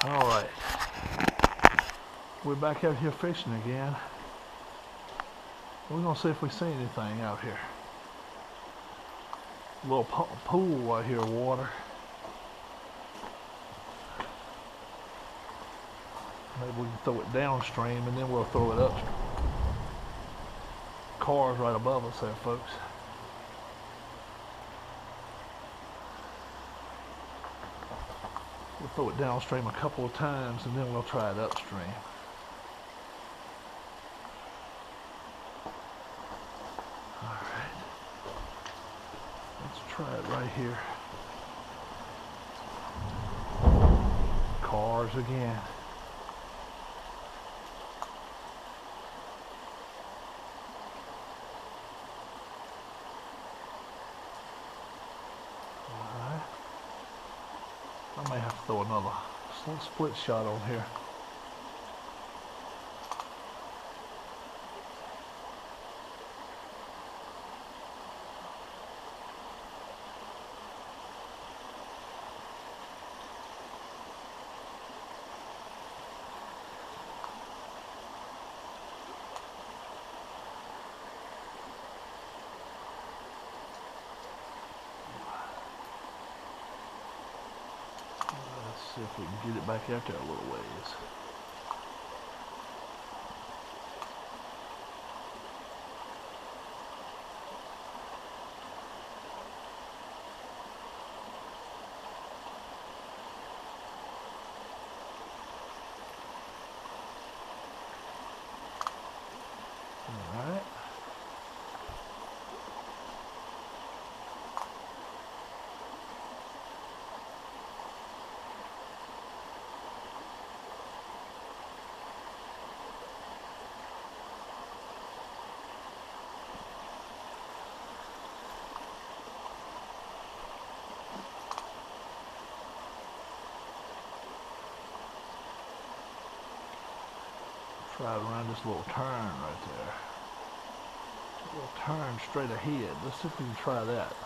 Alright, we're back out here fishing again. We're gonna see if we see anything out here. A little pool right here of water. Maybe we can throw it downstream and then we'll throw it upstream. Cars right above us there, folks. We'll throw it downstream a couple of times and then we'll try it upstream. Alright. Let's try it right here. Cars again. I may have to throw another split shot on here. See if we can get it back out there a little ways. All right. Try it around this little turn right there. A little turn straight ahead. Let's see if we can try that.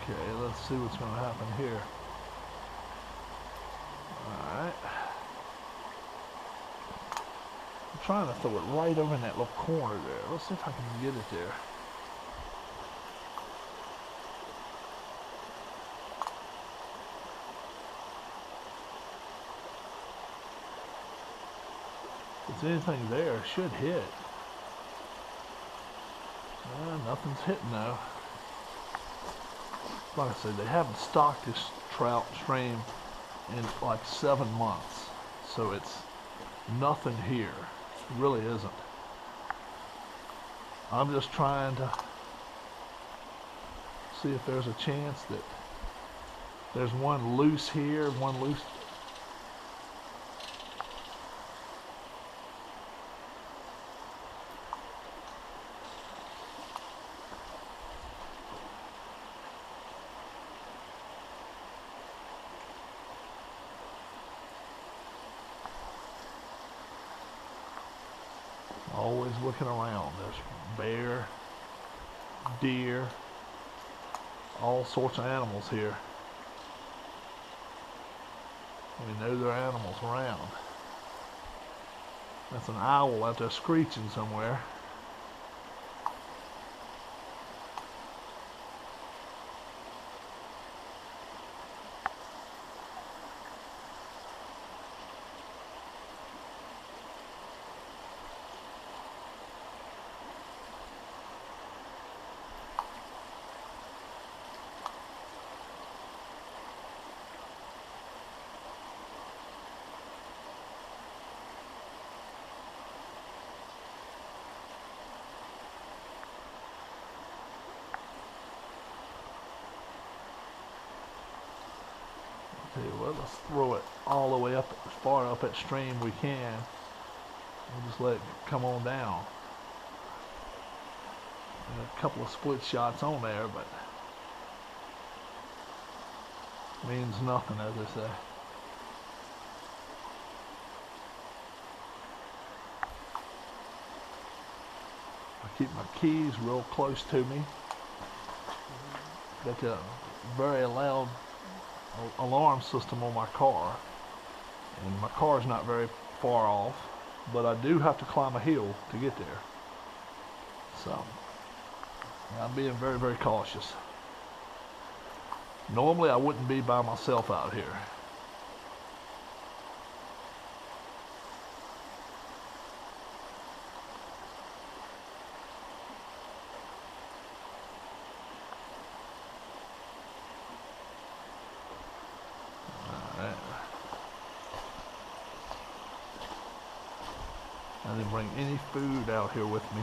Okay, let's see what's going to happen here. Alright. I'm trying to throw it right over in that little corner there. Let's see if I can get it there. If there's anything there, it should hit. Nothing's hitting though. Like I said, they haven't stocked this trout stream in like 7 months. So it's nothing here. It really isn't. I'm just trying to see if there's a chance that there's one loose here, one loose. Always looking around. There's bear, deer, all sorts of animals here. We know there are animals around. That's an owl out there screeching somewhere. Let's throw it all the way up, as far up that stream we can. We'll just let it come on down. And a couple of split shots on there, but means nothing, as I say. I keep my keys real close to me. Got a very loud alarm system on my car, and my car's not very far off, but I do have to climb a hill to get there. So I'm being very, very cautious. Normally I wouldn't be by myself out here. Alright. I didn't bring any food out here with me.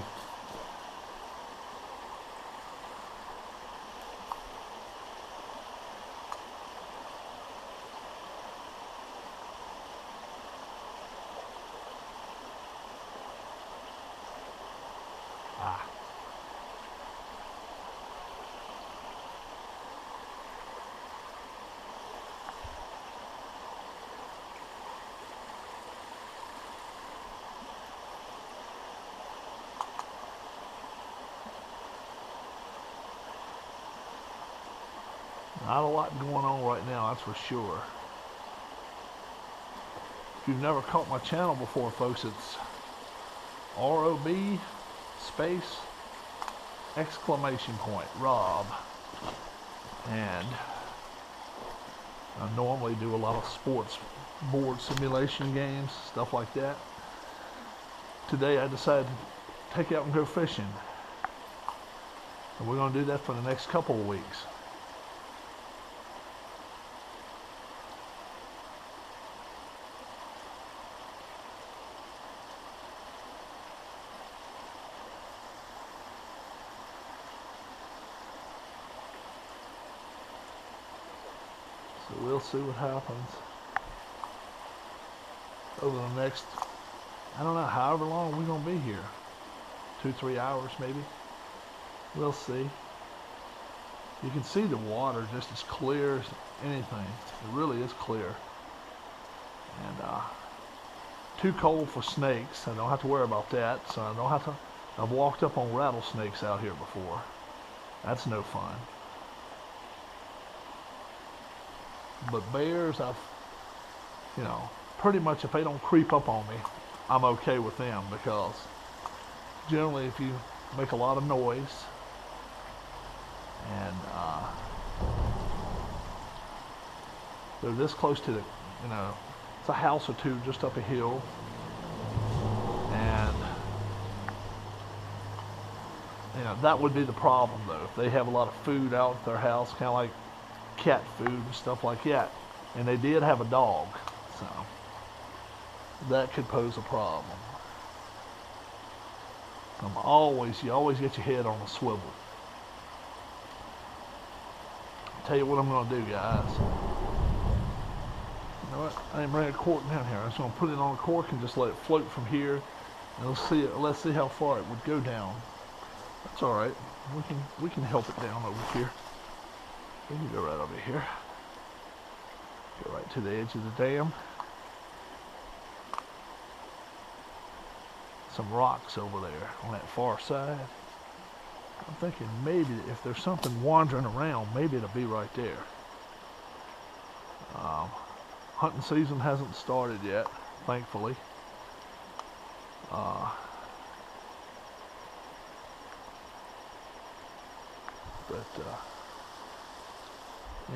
Not a lot going on right now, that's for sure. If you've never caught my channel before, folks, it's ROB space exclamation point Rob, and I normally do a lot of sports board simulation games, stuff like that. Today I decided to take out and go fishing, and we're going to do that for the next couple of weeks. So we'll see what happens over the next, I don't know, however long we're going to be here. 2-3 hours maybe. We'll see. You can see the water just as clear as anything. It really is clear. And too cold for snakes. I don't have to worry about that. So I don't have to, I've walked up on rattlesnakes out here before. That's no fun. But bears, you know, pretty much if they don't creep up on me, I'm okay with them, because generally if you make a lot of noise and they're this close to the, you know, it's a house or two just up a hill, and you know, that would be the problem though. If they have a lot of food out at their house, kind of like cat food and stuff like that, and they did have a dog, so that could pose a problem. You always get your head on a swivel. I'll tell you what I'm going to do, guys. You know what? I didn't bring a cork down here. I'm just going to put it on a cork and just let it float from here, and let's see how far it would go down. That's all right. We can help it down over here. We can go right over here. Go right to the edge of the dam. Some rocks over there on that far side. I'm thinking maybe if there's something wandering around, maybe it'll be right there. Hunting season hasn't started yet, thankfully.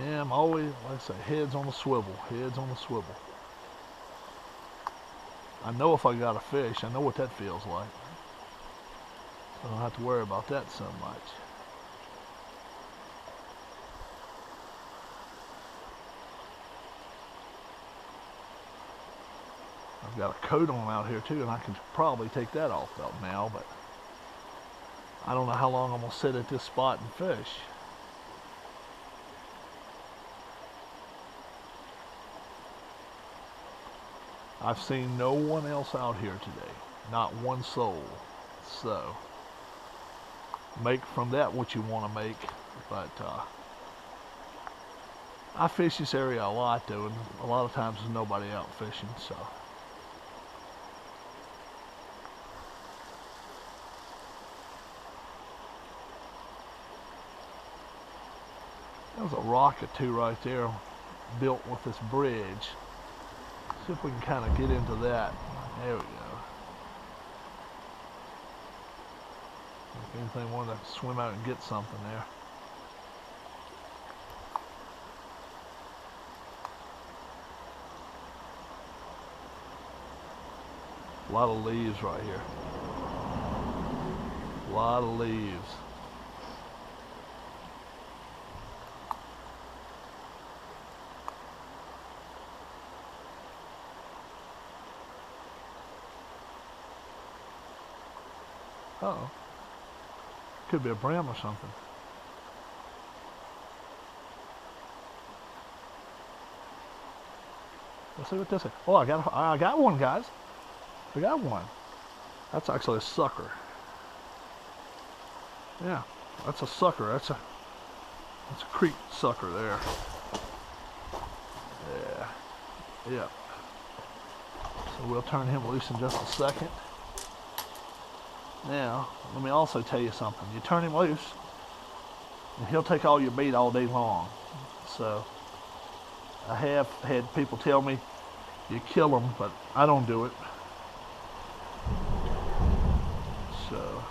Yeah, I'm always, like I say, heads on the swivel, heads on the swivel. I know if I got a fish, I know what that feels like. I don't have to worry about that so much. I've got a coat on out here too, and I can probably take that off about now, but I don't know how long I'm going to sit at this spot and fish. I've seen no one else out here today. Not one soul. So, make from that what you want to make. But, I fish this area a lot though, and a lot of times there's nobody out fishing, so. There's a rock or two right there built with this bridge. See if we can kind of get into that. There we go. If anything wanted to swim out and get something there. A lot of leaves right here. A lot of leaves. Uh-oh. Could be a brim or something. Let's see what this is. Oh, I got one, guys. I got one. That's actually a sucker. Yeah, that's a sucker. That's a creek sucker there. Yeah. Yep. So we'll turn him loose in just a second. Now, let me also tell you something. You turn him loose, and he'll take all your bait all day long. So, I have had people tell me, you kill him, but I don't do it. So,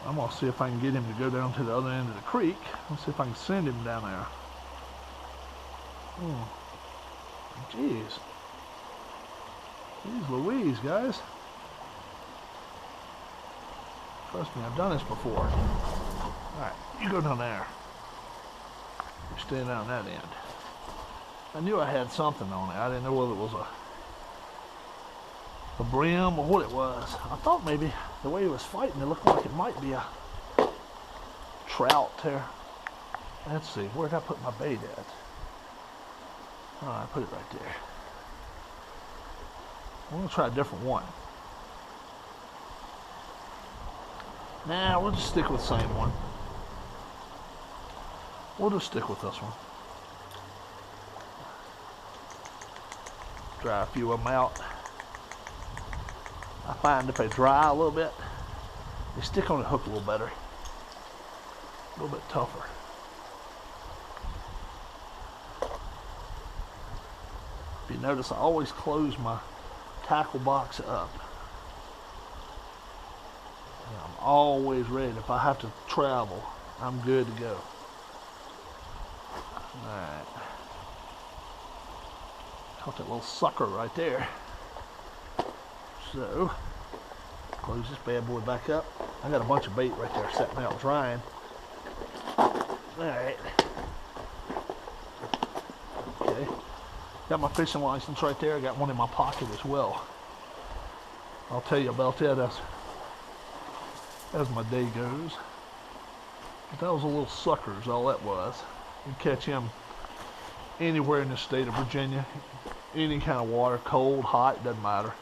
I'm going to see if I can get him to go down to the other end of the creek. Let's see if I can send him down there. Jeez. Jeez Louise, guys. Trust me, I've done this before. Alright, you go down there. You're staying down that end. I knew I had something on it. I didn't know whether it was a brim or what it was. I thought maybe the way he was fighting, it looked like it might be a trout there. Let's see, where did I put my bait at? Oh, I put it right there. I'm going to try a different one. Nah, we'll just stick with the same one. We'll just stick with this one. Dry a few of them out. I find if they dry a little bit, they stick on the hook a little better. A little bit tougher. If you notice, I always close my tackle box up. And I'm always ready. If I have to travel, I'm good to go. Alright. Caught that little sucker right there. So, close this bad boy back up. I got a bunch of bait right there sitting out drying. Alright. Okay. Got my fishing license right there. I got one in my pocket as well. I'll tell you about that as my day goes. But that was a little sucker is all that was. You can catch him anywhere in the state of Virginia. Any kind of water, cold, hot, doesn't matter.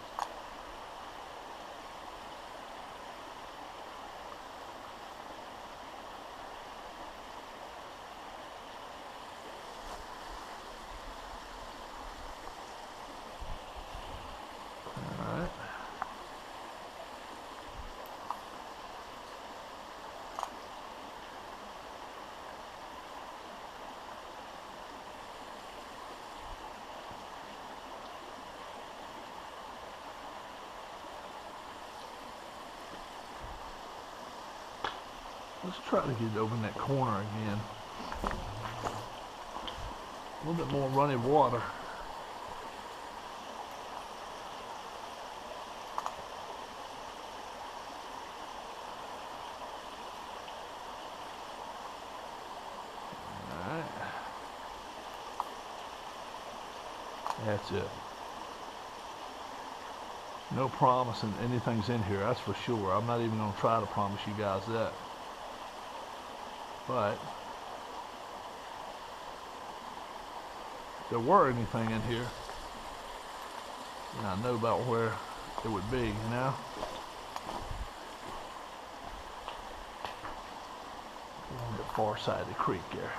Let's try to get over in that corner again. A little bit more running water. Alright. That's it. No promising anything's in here, that's for sure. I'm not even going to try to promise you guys that. But there were anything in here, I know about where it would be, On the far side of the creek there.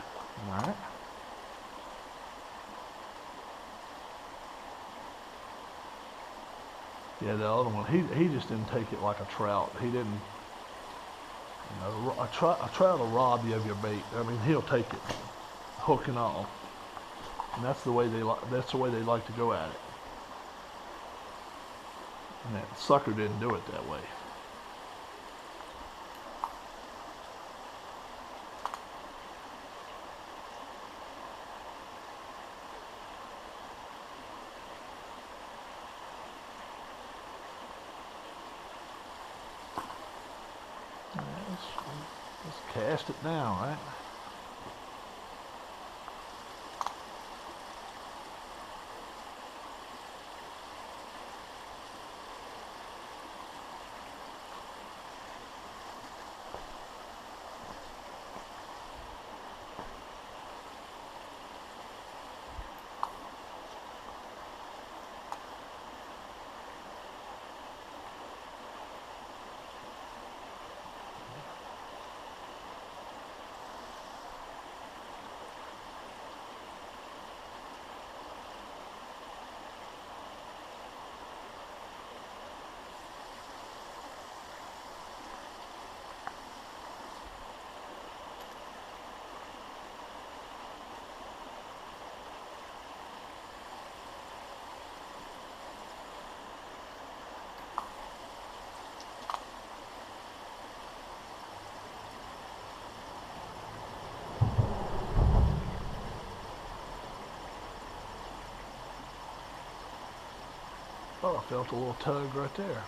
All right. Yeah, the other one, he just didn't take it like a trout. He didn't, a trout will rob you of your bait. I mean, he'll take it, hook and all. And that's the way they like to go at it. And that sucker didn't do it that way. Let's cast it down, right? Oh, I felt a little tug right there.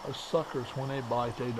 Those suckers, when they bite, they don't.